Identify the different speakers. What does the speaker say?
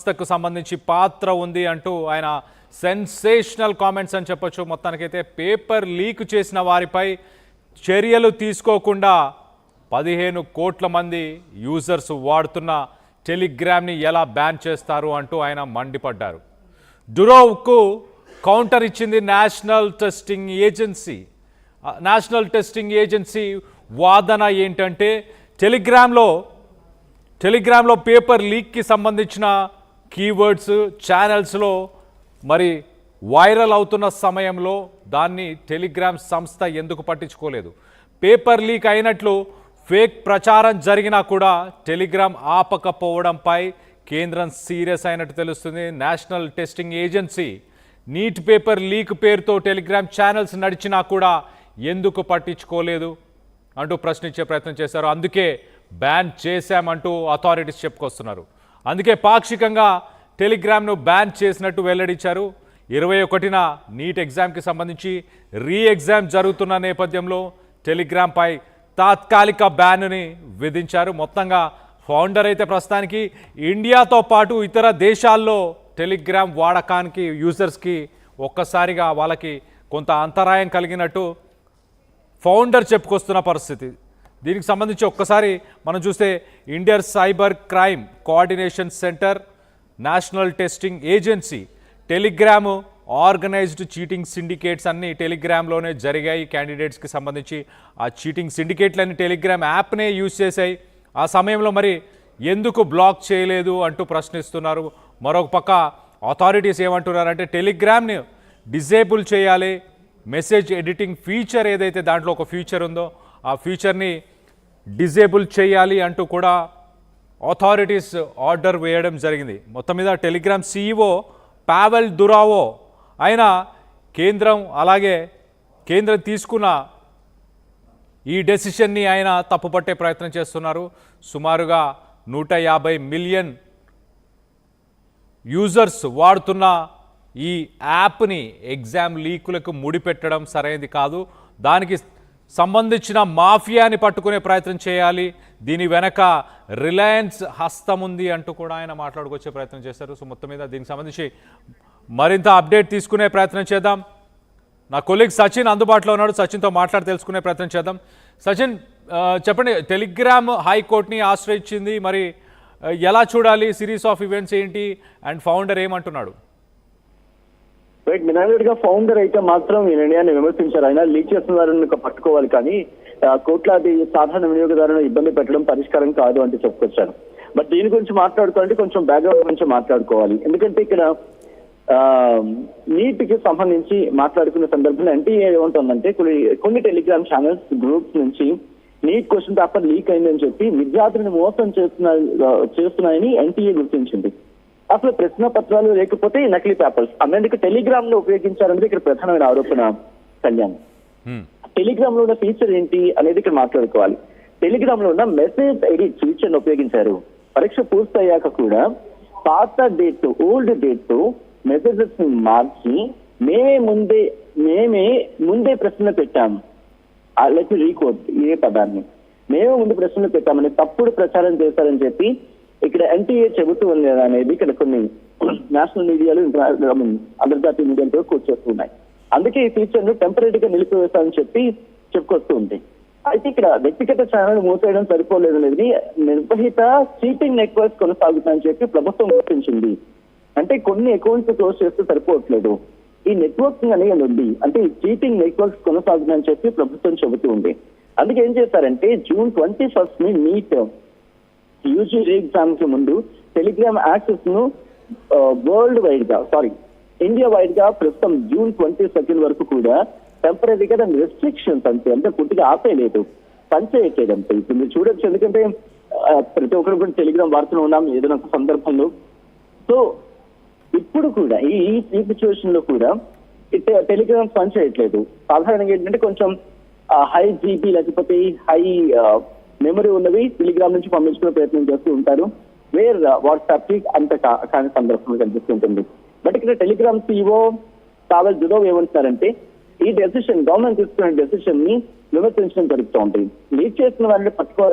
Speaker 1: సంస్థకు సంబంధించి పాత్ర ఉంది అంటూ ఆయన సెన్సేషనల్ కామెంట్స్ అని చెప్పొచ్చు. మొత్తానికైతే పేపర్ లీక్ చేసిన వారిపై చర్యలు తీసుకోకుండా 15 కోట్ల మంది యూజర్స్ వాడుతున్న టెలిగ్రామ్ని ఎలా బ్యాన్ చేస్తారు అంటూ ఆయన మండిపడ్డారు. డురోవ్కు కౌంటర్ ఇచ్చింది నేషనల్ టెస్టింగ్ ఏజెన్సీ వాదన ఏంటంటే టెలిగ్రామ్లో పేపర్ లీక్కి సంబంధించిన కీవర్డ్స్ ఛానల్స్లో మరి వైరల్ అవుతున్న సమయంలో దాన్ని టెలిగ్రామ్ సంస్థ ఎందుకు పట్టించుకోలేదు? పేపర్ లీక్ అయినట్లు ఫేక్ ప్రచారం జరిగినా కూడా టెలిగ్రామ్ ఆపకపోవడంపై కేంద్రం సీరియస్ అయినట్టు తెలుస్తుంది. National testing agency neat paper leak పేరుతో టెలిగ్రామ్ ఛానల్స్ నడిచినా కూడా ఎందుకు పట్టించుకోలేదు అంటూ ప్రశ్నించే ప్రయత్నం చేశారు. అందుకే బ్యాన్ చేశామంటూ అథారిటీస్ చెప్పుకొస్తున్నారు. అందుకే పాక్షికంగా టెలిగ్రామ్ను బ్యాన్ చేసినట్టు వెల్లడించారు. 21న నీట్ ఎగ్జామ్కి సంబంధించి ఎగ్జామ్ జరుగుతున్న నేపథ్యంలో టెలిగ్రామ్పై తాత్కాలిక బ్యాన్ని విధించారు. మొత్తంగా ఫౌండర్ అయితే ప్రస్తుతానికి ఇండియాతో పాటు ఇతర దేశాల్లో టెలిగ్రామ్ వాడకానికి యూజర్స్కి ఒక్కసారిగా వాళ్ళకి కొంత అంతరాయం కలిగినట్టు ఫౌండర్ చెప్పుకొస్తున్న పరిస్థితి. దీనికి సంబంధించి ఒక్కసారి మనం చూస్తే Indian cyber crime coordination centre, national testing agency, Telegram organised cheating syndicates అన్నీ టెలిగ్రామ్లోనే జరిగాయి. క్యాండిడేట్స్కి సంబంధించి ఆ చీటింగ్ సిండికేట్లన్నీ టెలిగ్రామ్ యాప్నే యూజ్ చేశాయి. ఆ సమయంలో మరి ఎందుకు బ్లాక్ చేయలేదు అంటూ ప్రశ్నిస్తున్నారు. మరొక పక్క అథారిటీస్ ఏమంటున్నారంటే టెలిగ్రామ్ని డిజేబుల్ చేయాలి, మెసేజ్ ఎడిటింగ్ ఫీచర్ ఏదైతే దాంట్లో ఒక ఫీచర్ ఉందో ఆ ఫీచర్ని డిజేబుల్ చేయాలి అంటూ కూడా అథారిటీస్ ఆర్డర్ వేయడం జరిగింది. మొత్తం మీద టెలిగ్రామ్ CEO పావెల్ దురావో ఆయన కేంద్రం తీసుకున్న ఈ డెసిషన్ని ఆయన తప్పుపట్టే ప్రయత్నం చేస్తున్నారు. సుమారుగా 150 మిలియన్ యూజర్స్ వాడుతున్న ఈ యాప్ని ఎగ్జామ్ లీకులకు ముడిపెట్టడం సరైనది కాదు, దానికి సంబంధించిన మాఫియాని పట్టుకునే ప్రయత్నం చేయాలి, దీని వెనక రిలయన్స్ హస్తం ఉంది అంటూ కూడా ఆయన మాట్లాడుకొచ్చే ప్రయత్నం చేశారు. సో మొత్తం మీద దీనికి సంబంధించి మరింత అప్డేట్ తీసుకునే ప్రయత్నం చేద్దాం. నా కొలీగ్ సచిన్ అందుబాటులో ఉన్నాడు, సచిన్తో మాట్లాడి తెలుసుకునే ప్రయత్నం చేద్దాం. సచిన్, చెప్పండి, టెలిగ్రామ్ హైకోర్టుని ఆశ్రయించింది, మరి ఎలా చూడాలి, సిరీస్ ఆఫ్ ఈవెంట్స్ ఏంటి అండ్ ఫౌండర్ ఏమంటున్నాడు?
Speaker 2: రైట్, గా ఫౌండర్ అయితే మాత్రం ఈ నిర్ణయాన్ని విమర్శించారు. ఆయన లీక్ చేస్తున్న వారిని పట్టుకోవాలి, కానీ కోట్లాది సాధారణ వినియోగదారులను ఇబ్బంది పెట్టడం పరిష్కారం కాదు అంటే చెప్పుకొచ్చారు. బట్ దీని గురించి మాట్లాడుతుంటే కొంచెం బ్యాక్గ్రౌండ్ గురించి మాట్లాడుకోవాలి. ఎందుకంటే ఇక్కడ నీట్ కి సంబంధించి మాట్లాడుకున్న సందర్భంలో ఎన్టీఏ ఏమంటుందంటే కొన్ని టెలిగ్రామ్ ఛానల్స్ గ్రూప్స్ నుంచి నీట్ క్వశ్చన్ పేపర్ లీక్ అయిందని చెప్పి విద్యార్థులను మోసం చేస్తున్నాయని ఎన్టీఏ గుర్తించింది. అసలు ప్రశ్న పత్రాలు లేకపోతే నకిలీ పేపర్స్ అన్నందుకు టెలిగ్రామ్ లో ఉపయోగించారనేది ఇక్కడ ప్రధానమైన ఆరోపణ. కళ్యాణ్, టెలిగ్రామ్ లో ఉన్న ఫీచర్ ఏంటి అనేది ఇక్కడ మాట్లాడుకోవాలి. టెలిగ్రామ్ లో ఉన్న మెసేజ్ ఎడిట్ ఫీచర్ ఉపయోగించారు. పరీక్ష పూర్తయ్యాక కూడా పాత డేట్ ఓల్డ్ డేట్ తో మెసేజెస్ ని మార్చి మేమే ముందే ప్రశ్న పెట్టాం, లెట్ మీ రీకోడ్ ఏ పదాన్ని మేమే ముందు ప్రశ్నలు పెట్టామని తప్పుడు ప్రచారం చేశారని చెప్పి ఇక్కడ ఎన్టీఏ చెబుతూ ఉంది అనేది ఇక్కడ కొన్ని నేషనల్ మీడియాలు అంతర్జాతీయ మీడియాలతో కూర్చొస్తున్నాయి. అందుకే ఈ ఫీచర్ ను టెంపరీగా నిలిపివేస్తామని చెప్పి చెప్పుకొస్తూ ఉంది. అయితే ఇక్కడ వ్యక్తిగత ఛానల్ మూసేయడం సరిపోలేదు అనేది నిర్వహిత చీటింగ్ నెట్వర్క్స్ కొనసాగుతాయని చెప్పి ప్రభుత్వం గుర్తించింది. అంటే కొన్ని అకౌంట్స్ క్లోజ్ చేస్తే సరిపోవట్లేదు, ఈ నెట్వర్కింగ్ అనేది ఉంది, అంటే ఈ చీటింగ్ నెట్వర్క్స్ కొనసాగుతాయని చెప్పి ప్రభుత్వం చెబుతూ ఉంది. అందుకే ఏం చేశారంటే June 21 ని నీట్ యూజీ ఎగ్జామ్ కి ముందు టెలిగ్రామ్ యాక్సెస్ ను ఇండియా వైడ్ గా ప్రస్తుతం June 22 వరకు కూడా టెంపరీగా దాని రెస్ట్రిక్షన్స్ అంటే పూర్తిగా ఆపేయలేదు, పనిచేయట్లేదు అంతే. ఇప్పుడు మీరు చూడొచ్చు, ఎందుకంటే ప్రతి ఒక్కరు కూడా టెలిగ్రామ్ వాడుతూ ఉన్నాం ఏదైనా ఒక సందర్భంలో. సో ఇప్పుడు కూడా ఈ సిచ్యువేషన్ లో కూడా టెలిగ్రామ్ పనిచేయట్లేదు. సాధారణంగా ఏంటంటే కొంచెం హై జీబీ లేకపోతే హై మెమరీ ఉన్నవి టెలిగ్రామ్ నుంచి పంపించుకునే ప్రయత్నం చేస్తూ ఉంటారు, వాట్సాప్ కి అంత కాని సందర్భంలో కనిపిస్తుంటుంది. బట్ ఇక్కడ టెలిగ్రామ్ CEO పావెల్ దురావో ఏమంటున్నారంటే ఈ డెసిషన్ గవర్నమెంట్ తీసుకునే డెసిషన్ ని విమర్శించడం జరుగుతూ ఉంటుంది. లీక్ చేస్తున్న వారిని పట్టుకోవాలి